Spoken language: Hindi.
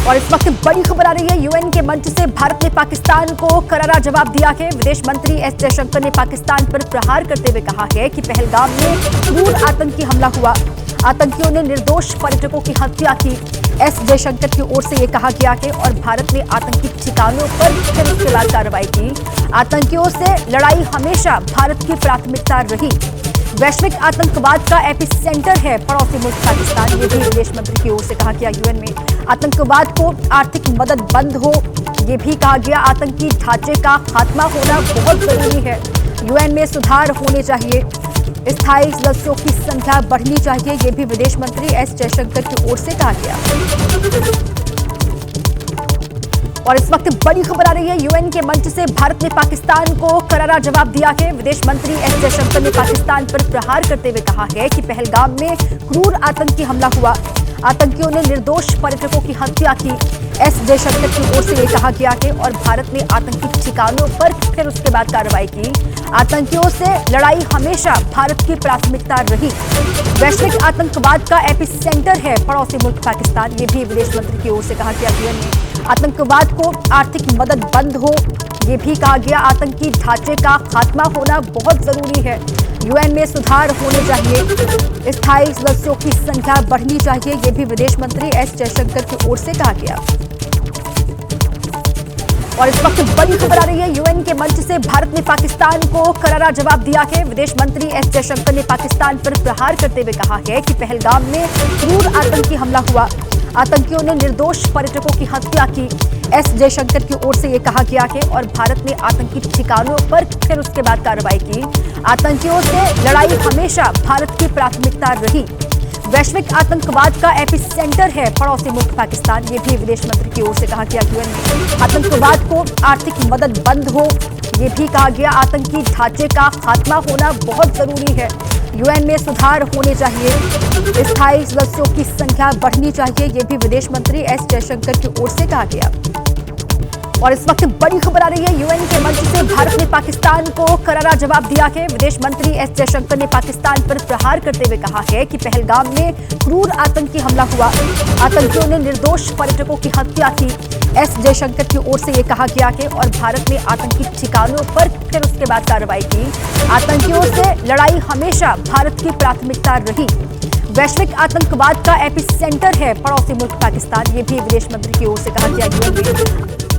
और इस वक्त बड़ी खबर आ रही है, यूएन के मंच से भारत ने पाकिस्तान को करारा जवाब दिया है। विदेश मंत्री एस जयशंकर ने पाकिस्तान पर प्रहार करते हुए कहा है कि पहलगाम में क्रूर आतंकी हमला हुआ, आतंकियों ने निर्दोष पर्यटकों की हत्या की। एस जयशंकर की ओर से यह कहा गया है और भारत ने आतंकी ठिकानों पर फिर उसके बाद कार्रवाई की। आतंकियों से लड़ाई हमेशा भारत की प्राथमिकता रही। वैश्विक आतंकवाद का एपिसेंटर है पड़ोसी मुल्क पाकिस्तान, ये भी विदेश मंत्री की ओर से कहा गया। यूएन में आतंकवाद को आर्थिक मदद बंद हो, ये भी कहा गया। आतंकी ढांचे का खात्मा होना बहुत जरूरी है। यूएन में सुधार होने चाहिए, स्थायी सदस्यों की संख्या बढ़नी चाहिए, ये भी विदेश मंत्री एस जयशंकर की ओर से कहा गया। और इस वक्त बड़ी खबर आ रही है, यूएन के मंच से भारत ने पाकिस्तान को करारा जवाब दिया है। विदेश मंत्री एस जयशंकर ने पाकिस्तान पर प्रहार करते हुए कहा है कि पहलगाम में क्रूर आतंकी हमला हुआ, आतंकियों ने निर्दोष पर्यटकों की हत्या की। एस जयशंकर की ओर से यह कहा गया है और भारत ने आतंकी ठिकानों पर फिर उसके बाद कार्रवाई की। आतंकियों से लड़ाई हमेशा भारत की प्राथमिकता रही। वैश्विक आतंकवाद का एपिसेंटर है पड़ोसी मुल्क पाकिस्तान, ये भी विदेश मंत्री की ओर से कहा गया। यूएन में आतंकवाद को आर्थिक मदद बंद हो, ये भी कहा गया। आतंकी ढांचे का खात्मा होना बहुत जरूरी है। यूएन में सुधार होने चाहिए, स्थायी सदस्यों की संख्या बढ़नी चाहिए, ये भी विदेश मंत्री एस जयशंकर की ओर से कहा गया। और इस वक्त बड़ी खबर आ रही है, यूएन के मंच से भारत ने पाकिस्तान को करारा जवाब दिया है। विदेश मंत्री एस जयशंकर ने पाकिस्तान पर प्रहार करते हुए कहा है कि पहलगाम में क्रूर आतंकी हमला हुआ, आतंकियों ने निर्दोष पर्यटकों की हत्या की। एस जयशंकर की ओर से यह कहा गया है और भारत ने आतंकी ठिकानों पर फिर उसके बाद कार्रवाई की। आतंकियों से लड़ाई हमेशा भारत की प्राथमिकता रही। वैश्विक आतंकवाद का एपिसेंटर है पड़ोसी मुल्क पाकिस्तान, ये भी विदेश मंत्री की ओर से कहा गया। यूएन में आतंकवाद को आर्थिक मदद बंद हो, ये भी कहा गया। आतंकी ढांचे का खात्मा होना बहुत जरूरी है। यूएन में सुधार होने चाहिए, स्थायी सदस्यों की संख्या बढ़नी चाहिए, ये भी विदेश मंत्री एस जयशंकर की ओर से कहा गया। और इस वक्त बड़ी खबर आ रही है, यूएन के मंच से भारत ने पाकिस्तान को करारा जवाब दिया है। विदेश मंत्री एस जयशंकर ने पाकिस्तान पर प्रहार करते हुए कहा है कि पहलगाम में क्रूर आतंकी हमला हुआ, आतंकियों ने निर्दोष पर्यटकों की हत्या की। एस जयशंकर की ओर से यह कहा गया है और भारत ने आतंकी ठिकानों पर फिर उसके बाद कार्रवाई की। आतंकियों से लड़ाई हमेशा भारत की प्राथमिकता रही। वैश्विक आतंकवाद का एपिसेंटर है पड़ोसी मुल्क पाकिस्तान, ये भी विदेश मंत्री की ओर से कहा गया। यूएन में